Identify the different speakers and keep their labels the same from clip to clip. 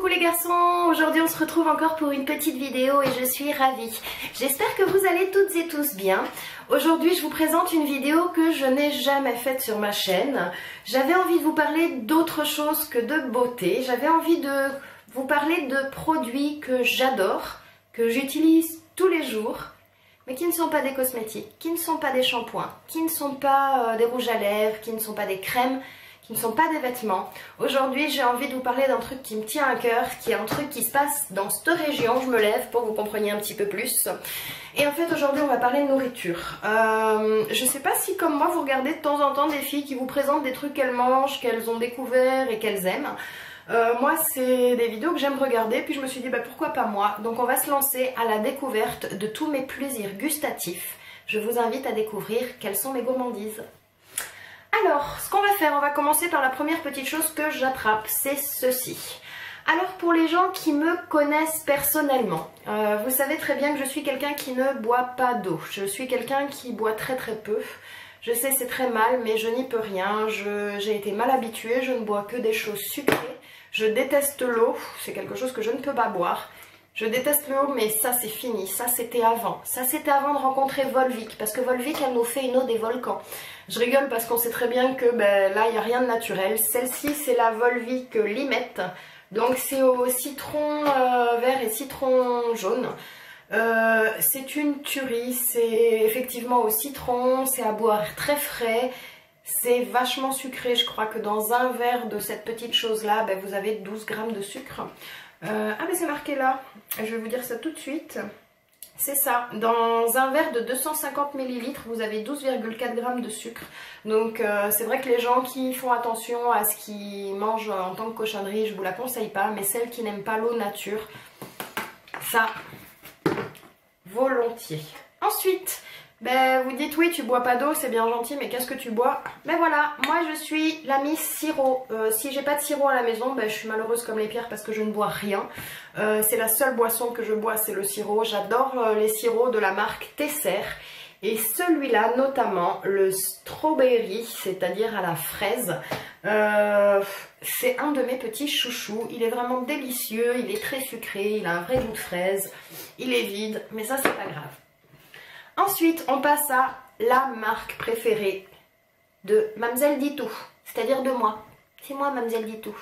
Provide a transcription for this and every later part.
Speaker 1: Coucou les garçons, aujourd'hui on se retrouve encore pour une petite vidéo et je suis ravie. J'espère que vous allez toutes et tous bien. Aujourd'hui je vous présente une vidéo que je n'ai jamais faite sur ma chaîne. J'avais envie de vous parler d'autre chose que de beauté. J'avais envie de vous parler de produits que j'adore, que j'utilise tous les jours, mais qui ne sont pas des cosmétiques, qui ne sont pas des shampoings, qui ne sont pas des rouges à lèvres, qui ne sont pas des crèmes, qui ne sont pas des vêtements. Aujourd'hui j'ai envie de vous parler d'un truc qui me tient à cœur, qui est un truc qui se passe dans cette région. Je me lève pour que vous compreniez un petit peu plus. Et en fait aujourd'hui on va parler de nourriture. Je sais pas si comme moi vous regardez de temps en temps des filles qui vous présentent des trucs qu'elles mangent, qu'elles ont découvert et qu'elles aiment. Moi c'est des vidéos que j'aime regarder, puis je me suis dit bah, pourquoi pas moi. Donc on va se lancer à la découverte de tous mes plaisirs gustatifs. Je vous invite à découvrir quelles sont mes gourmandises. Alors, ce qu'on va faire, on va commencer par la première petite chose que j'attrape, c'est ceci. Alors pour les gens qui me connaissent personnellement, vous savez très bien que je suis quelqu'un qui ne boit pas d'eau. Je suis quelqu'un qui boit très peu. Je sais c'est très mal mais je n'y peux rien, j'ai été mal habituée, je ne bois que des choses sucrées. Je déteste l'eau, c'est quelque chose que je ne peux pas boire. Je déteste l'eau mais ça c'est fini, ça c'était avant. Ça c'était avant de rencontrer Volvic, parce que Volvic elle nous fait une eau des volcans. Je rigole parce qu'on sait très bien que ben, là il n'y a rien de naturel. Celle-ci c'est la Volvic Limette, donc c'est au citron vert et citron jaune. C'est une tuerie, c'est effectivement au citron, c'est à boire très frais. C'est vachement sucré, je crois que dans un verre de cette petite chose là, ben, vous avez 12 grammes de sucre. Ah mais c'est marqué là, je vais vous dire ça tout de suite. C'est ça, dans un verre de 250 ml, vous avez 12,4 g de sucre. Donc c'est vrai que les gens qui font attention à ce qu'ils mangent en tant que cochonnerie, je vous la conseille pas. Mais celles qui n'aiment pas l'eau nature, ça, volontiers. Ensuite, ben, vous dites oui tu bois pas d'eau, c'est bien gentil, mais qu'est-ce que tu bois? Ben voilà, moi je suis la Miss Sirop. Si j'ai pas de sirop à la maison, ben, je suis malheureuse comme les pierres parce que je ne bois rien. C'est la seule boisson que je bois, c'est le sirop. J'adore les sirops de la marque Tesser. Et celui-là notamment, le strawberry, c'est-à-dire à la fraise, c'est un de mes petits chouchous. Il est vraiment délicieux, il est très sucré, il a un vrai goût de fraise, il est vide, mais ça c'est pas grave. Ensuite, on passe à la marque préférée de Mamzelle Ditou, c'est-à-dire de moi. C'est moi Mamzelle Ditou.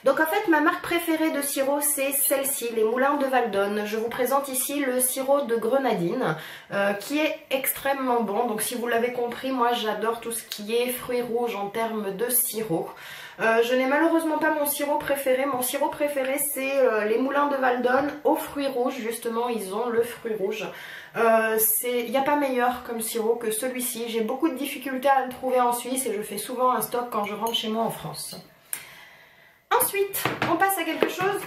Speaker 1: Donc en fait, ma marque préférée de sirop, c'est celle-ci, les Moulins de Valdonne. Je vous présente ici le sirop de grenadine, qui est extrêmement bon. Donc si vous l'avez compris, moi j'adore tout ce qui est fruits rouges en termes de sirop. Je n'ai malheureusement pas mon sirop préféré. Mon sirop préféré, c'est les Moulins de Valdonne aux fruits rouges. Justement, ils ont le fruit rouge. Il n'y a pas meilleur comme sirop que celui-ci. J'ai beaucoup de difficultés à le trouver en Suisse et je fais souvent un stock quand je rentre chez moi en France. Ensuite, on passe à quelque chose.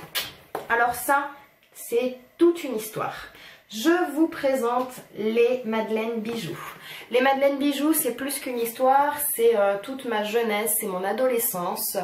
Speaker 1: Alors ça, c'est toute une histoire. Je vous présente les Madeleine Bijoux. Les Madeleine Bijoux, c'est plus qu'une histoire, c'est toute ma jeunesse, c'est mon adolescence.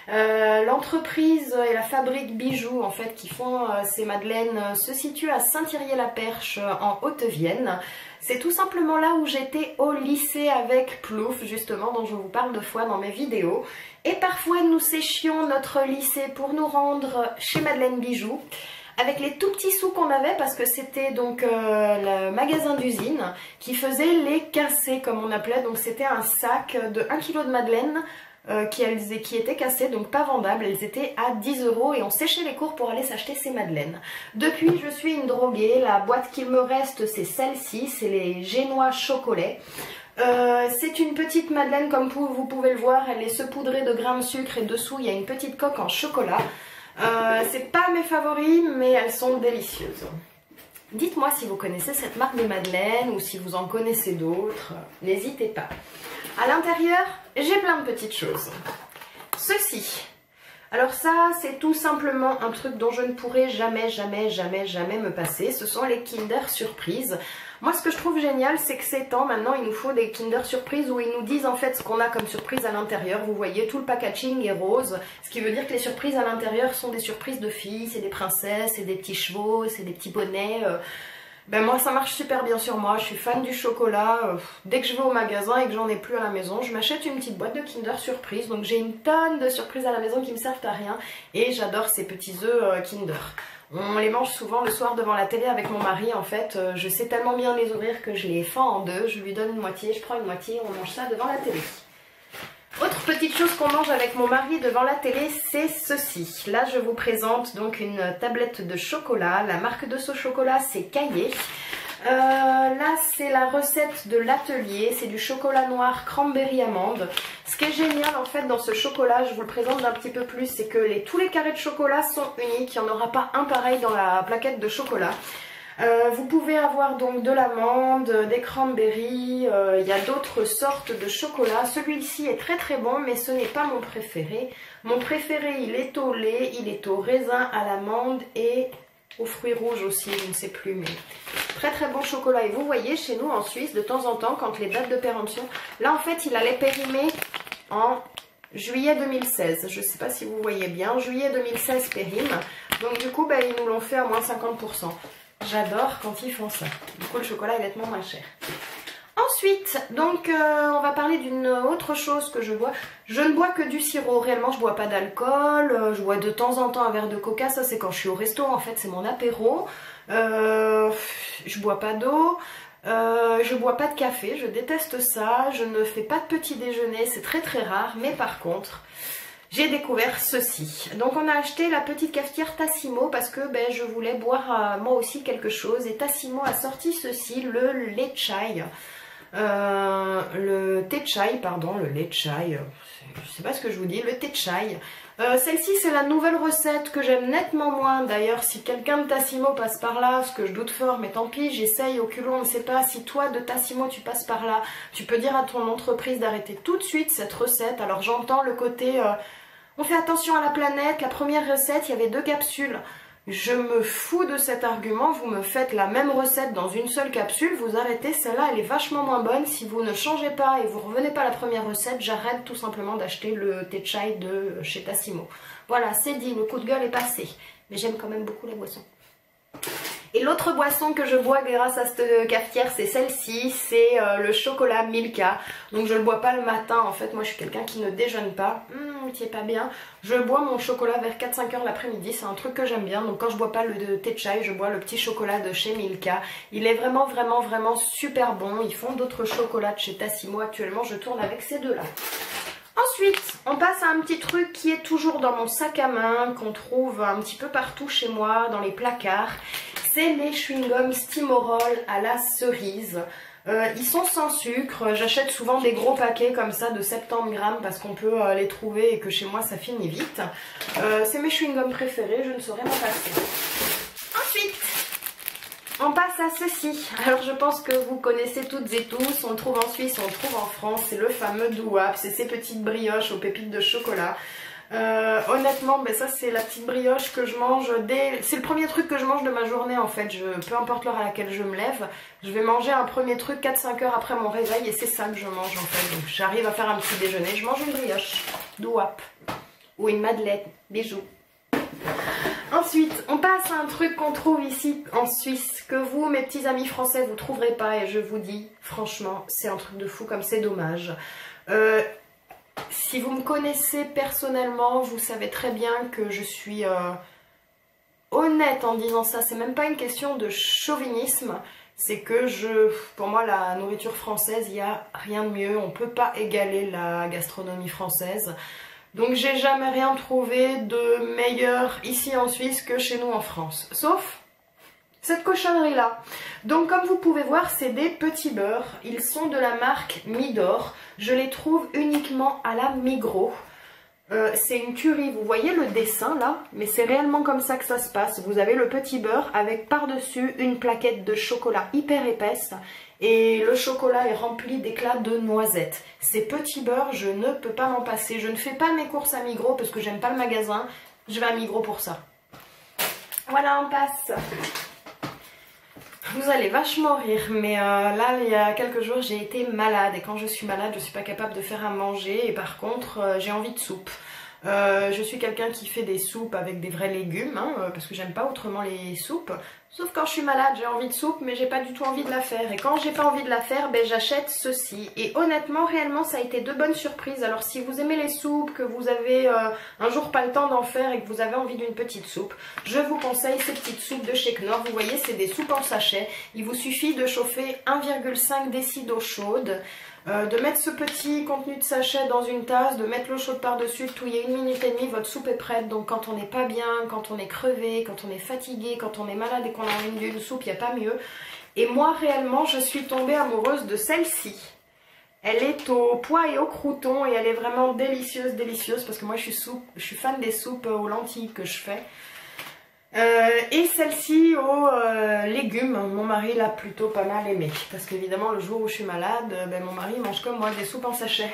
Speaker 1: L'entreprise et la fabrique Bijoux en fait qui font ces madeleines se situe à Saint-Thirier-la-Perche en Haute-Vienne. C'est tout simplement là où j'étais au lycée avec Plouf, justement, dont je vous parle deux fois dans mes vidéos. Et parfois nous séchions notre lycée pour nous rendre chez Madeleine Bijoux, avec les tout petits sous qu'on avait, parce que c'était donc le magasin d'usine qui faisait les cassés comme on appelait. Donc c'était un sac de 1 kg de madeleine qui étaient cassées, donc pas vendables. Elles étaient à 10 € et on séchait les cours pour aller s'acheter ces madeleines. Depuis je suis une droguée, la boîte qu'il me reste c'est celle-ci, c'est les Génois chocolat. C'est une petite madeleine comme vous pouvez le voir, elle est saupoudrée de grains de sucre et dessous il y a une petite coque en chocolat. C'est pas mes favoris mais elles sont délicieuses. Dites-moi si vous connaissez cette marque de madeleine ou si vous en connaissez d'autres, n'hésitez pas. À l'intérieur, j'ai plein de petites choses. Ceci. Alors ça, c'est tout simplement un truc dont je ne pourrai jamais me passer. Ce sont les Kinder Surprise. Moi, ce que je trouve génial, c'est que ces temps, maintenant, il nous faut des Kinder Surprise où ils nous disent en fait ce qu'on a comme surprise à l'intérieur. Vous voyez, tout le packaging est rose, ce qui veut dire que les surprises à l'intérieur sont des surprises de filles, c'est des princesses, c'est des petits chevaux, c'est des petits bonnets. Ben moi ça marche super bien sur moi, je suis fan du chocolat. Dès que je vais au magasin et que j'en ai plus à la maison, je m'achète une petite boîte de Kinder Surprise. Donc j'ai une tonne de surprises à la maison qui me servent à rien. Et j'adore ces petits œufs Kinder. On les mange souvent le soir devant la télé avec mon mari en fait. Je sais tellement bien les ouvrir que je les fends en deux. Je lui donne une moitié, je prends une moitié, on mange ça devant la télé. Autre petite chose qu'on mange avec mon mari devant la télé, c'est ceci. Là, je vous présente donc une tablette de chocolat. La marque de ce chocolat, c'est Caillé. Là, c'est la recette de l'atelier. C'est du chocolat noir cranberry amande. Ce qui est génial en fait dans ce chocolat, je vous le présente d'un petit peu plus, c'est que tous les carrés de chocolat sont uniques. Il n'y en aura pas un pareil dans la plaquette de chocolat. Vous pouvez avoir donc de l'amande, des cranberries, il y a d'autres sortes de chocolat. Celui-ci est très très bon mais ce n'est pas mon préféré. Mon préféré il est au lait, il est au raisin, à l'amande et aux fruits rouges aussi, je ne sais plus mais très très bon chocolat. Et vous voyez chez nous en Suisse de temps en temps quand les dates de péremption, là en fait il allait périmer en juillet 2016, je ne sais pas si vous voyez bien, juillet 2016 périme, donc du coup ben, ils nous l'ont fait à moins 50%. J'adore quand ils font ça. Du coup, le chocolat est nettement moins cher. Ensuite, donc, on va parler d'une autre chose que je bois. Je ne bois que du sirop. Réellement, je bois pas d'alcool. Je bois de temps en temps un verre de coca. Ça, c'est quand je suis au resto. En fait, c'est mon apéro. Je bois pas d'eau. Je bois pas de café. Je déteste ça. Je ne fais pas de petit déjeuner. C'est très très rare. Mais par contre... j'ai découvert ceci. Donc on a acheté la petite cafetière Tassimo parce que ben, je voulais boire moi aussi quelque chose. Et Tassimo a sorti ceci, le lait chai. Le thé chai, pardon, le lait chai. Je sais pas ce que je vous dis, le thé chai. Celle-ci c'est la nouvelle recette que j'aime nettement moins. D'ailleurs si quelqu'un de Tassimo passe par là, ce que je doute fort, mais tant pis, j'essaye au culot, on ne sait pas. Si toi de Tassimo tu passes par là, tu peux dire à ton entreprise d'arrêter tout de suite cette recette. Alors j'entends le côté... on fait attention à la planète, la première recette, il y avait 2 capsules. Je me fous de cet argument, vous me faites la même recette dans une seule capsule, vous arrêtez, celle-là elle est vachement moins bonne. Si vous ne changez pas et vous revenez pas à la première recette, j'arrête tout simplement d'acheter le thé chai de chez Tassimo. Voilà, c'est dit, le coup de gueule est passé. Mais j'aime quand même beaucoup la boisson. Et l'autre boisson que je bois grâce à cette cafetière, c'est celle-ci, c'est le chocolat Milka. Donc je ne le bois pas le matin, en fait, moi je suis quelqu'un qui ne déjeune pas. Qui est pas bien. Je bois mon chocolat vers 4-5 heures l'après-midi, c'est un truc que j'aime bien. Donc quand je bois pas le thé chai, je bois le petit chocolat de chez Milka. Il est vraiment vraiment super bon. Ils font d'autres chocolats de chez Tassimo actuellement, je tourne avec ces deux-là. Ensuite, on passe à un petit truc qui est toujours dans mon sac à main, qu'on trouve un petit peu partout chez moi, dans les placards. C'est les chewing-gums Stimorol à la cerise. Ils sont sans sucre, j'achète souvent des gros paquets comme ça de 70 grammes parce qu'on peut les trouver et que chez moi ça finit vite. C'est mes chewing-gums préférés, je ne saurais m'en passer. Ensuite, on passe à ceci. Alors je pense que vous connaissez toutes et tous, on le trouve en Suisse, on le trouve en France, c'est le fameux Douap, c'est ces petites brioches aux pépites de chocolat. Honnêtement, ben ça c'est la petite brioche que je mange c'est le premier truc que je mange de ma journée en fait. Peu importe l'heure à laquelle je me lève, je vais manger un premier truc 4-5 heures après mon réveil et c'est ça que je mange en fait. Donc j'arrive à faire un petit déjeuner, je mange une brioche Douap ou une madeleine, bijou. Ensuite, on passe à un truc qu'on trouve ici en Suisse, que vous, mes petits amis français, vous trouverez pas et je vous dis, franchement, c'est un truc de fou comme c'est dommage. Si vous me connaissez personnellement, vous savez très bien que je suis honnête en disant ça. C'est même pas une question de chauvinisme, c'est que pour moi la nourriture française, il n'y a rien de mieux. On peut pas égaler la gastronomie française. Donc j'ai jamais rien trouvé de meilleur ici en Suisse que chez nous en France. Sauf cette cochonnerie là. Donc comme vous pouvez voir, c'est des petits beurres. Ils sont de la marque Midor. Je les trouve uniquement à la Migros. C'est une tuerie, vous voyez le dessin là, mais c'est réellement comme ça que ça se passe. Vous avez le petit beurre avec par-dessus une plaquette de chocolat hyper épaisse et le chocolat est rempli d'éclats de noisettes. Ces petits beurres, je ne peux pas m'en passer. Je ne fais pas mes courses à Migros parce que j'aime pas le magasin. Je vais à Migros pour ça. Voilà, on passe. Vous allez vachement rire, mais là il y a quelques jours j'ai été malade et quand je suis malade je suis pas capable de faire à manger et par contre j'ai envie de soupe. Je suis quelqu'un qui fait des soupes avec des vrais légumes, hein, parce que j'aime pas autrement les soupes. Sauf quand je suis malade, j'ai envie de soupe, mais j'ai pas du tout envie de la faire. Et quand j'ai pas envie de la faire, ben j'achète ceci. Et honnêtement, réellement, ça a été de bonnes surprises. Alors si vous aimez les soupes, que vous avez un jour pas le temps d'en faire et que vous avez envie d'une petite soupe, je vous conseille ces petites soupes de chez Knorr. Vous voyez, c'est des soupes en sachet. Il vous suffit de chauffer 1,5 déci d'eau chaude. De mettre ce petit contenu de sachet dans une tasse, de mettre l'eau chaude par-dessus, de touiller 1 minute et demie, votre soupe est prête. Donc quand on n'est pas bien, quand on est crevé, quand on est fatigué, quand on est malade et qu'on a envie d'une soupe, il n'y a pas mieux. Et moi réellement, je suis tombée amoureuse de celle-ci. Elle est au pois et au crouton et elle est vraiment délicieuse, délicieuse, parce que moi je suis fan des soupes aux lentilles que je fais. Et celle-ci aux légumes, mon mari l'a plutôt pas mal aimé, parce qu'évidemment le jour où je suis malade, ben, mon mari mange comme moi des soupes en sachet.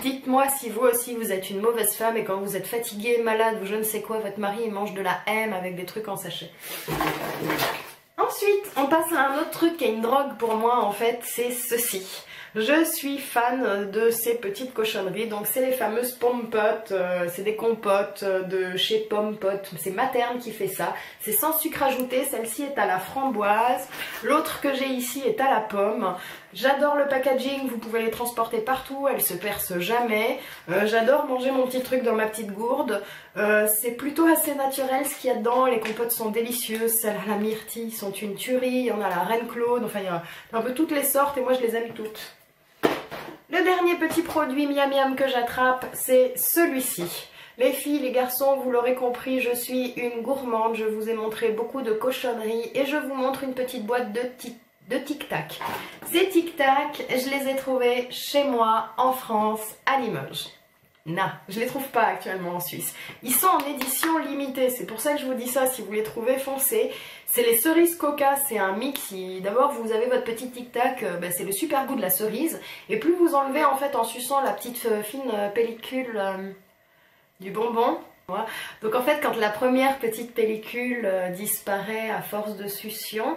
Speaker 1: Dites-moi si vous aussi vous êtes une mauvaise femme et quand vous êtes fatiguée, malade ou je ne sais quoi, votre mari il mange de la M avec des trucs en sachet. Ensuite, on passe à un autre truc qui est une drogue pour moi en fait, c'est ceci. Je suis fan de ces petites cochonneries, donc c'est les fameuses pommes-potes, c'est des compotes de chez Pommes-Potes, c'est Materne qui fait ça, c'est sans sucre ajouté, celle-ci est à la framboise, l'autre que j'ai ici est à la pomme. J'adore le packaging, vous pouvez les transporter partout, elles se percent jamais, j'adore manger mon petit truc dans ma petite gourde, c'est plutôt assez naturel ce qu'il y a dedans, les compotes sont délicieuses, celles à la myrtille sont une tuerie, il y en a à la Reine Claude, enfin il y a un peu toutes les sortes et moi je les aime toutes. Le dernier petit produit miam miam que j'attrape, c'est celui-ci. Les filles, les garçons, vous l'aurez compris, je suis une gourmande, je vous ai montré beaucoup de cochonneries et je vous montre une petite boîte de Tic Tac. Ces Tic Tac, je les ai trouvés chez moi en France, à Limoges. Non, je les trouve pas actuellement en Suisse. Ils sont en édition limitée, c'est pour ça que je vous dis ça, si vous les trouvez, foncez. C'est les cerises coca, c'est un mix, d'abord vous avez votre petit tic tac, c'est le super goût de la cerise. Et plus vous enlevez en fait en suçant la petite fine pellicule du bonbon. Voilà. Donc en fait quand la première petite pellicule disparaît à force de succion,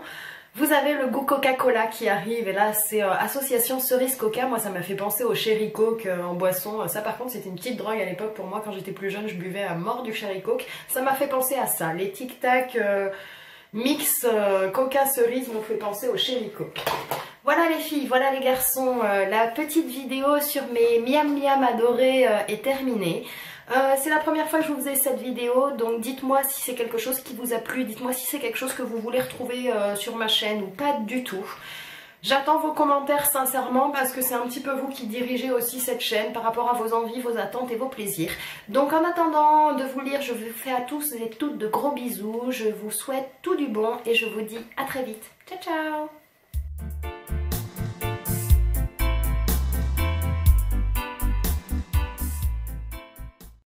Speaker 1: vous avez le goût Coca-Cola qui arrive et là c'est association cerise coca, moi ça m'a fait penser au Cherry Coke en boisson, ça par contre c'était une petite drogue à l'époque pour moi quand j'étais plus jeune, je buvais à mort du Cherry Coke, ça m'a fait penser à ça, les Tic Tac mix coca cerise m'ont fait penser au Cherry Coke. Voilà les filles, voilà les garçons, la petite vidéo sur mes miam miam adorés est terminée. C'est la première fois que je vous faisais cette vidéo, donc dites-moi si c'est quelque chose qui vous a plu, dites-moi si c'est quelque chose que vous voulez retrouver sur ma chaîne ou pas du tout. J'attends vos commentaires sincèrement parce que c'est un petit peu vous qui dirigez aussi cette chaîne par rapport à vos envies, vos attentes et vos plaisirs. Donc en attendant de vous lire, je vous fais à tous et toutes de gros bisous, je vous souhaite tout du bon et je vous dis à très vite. Ciao ciao!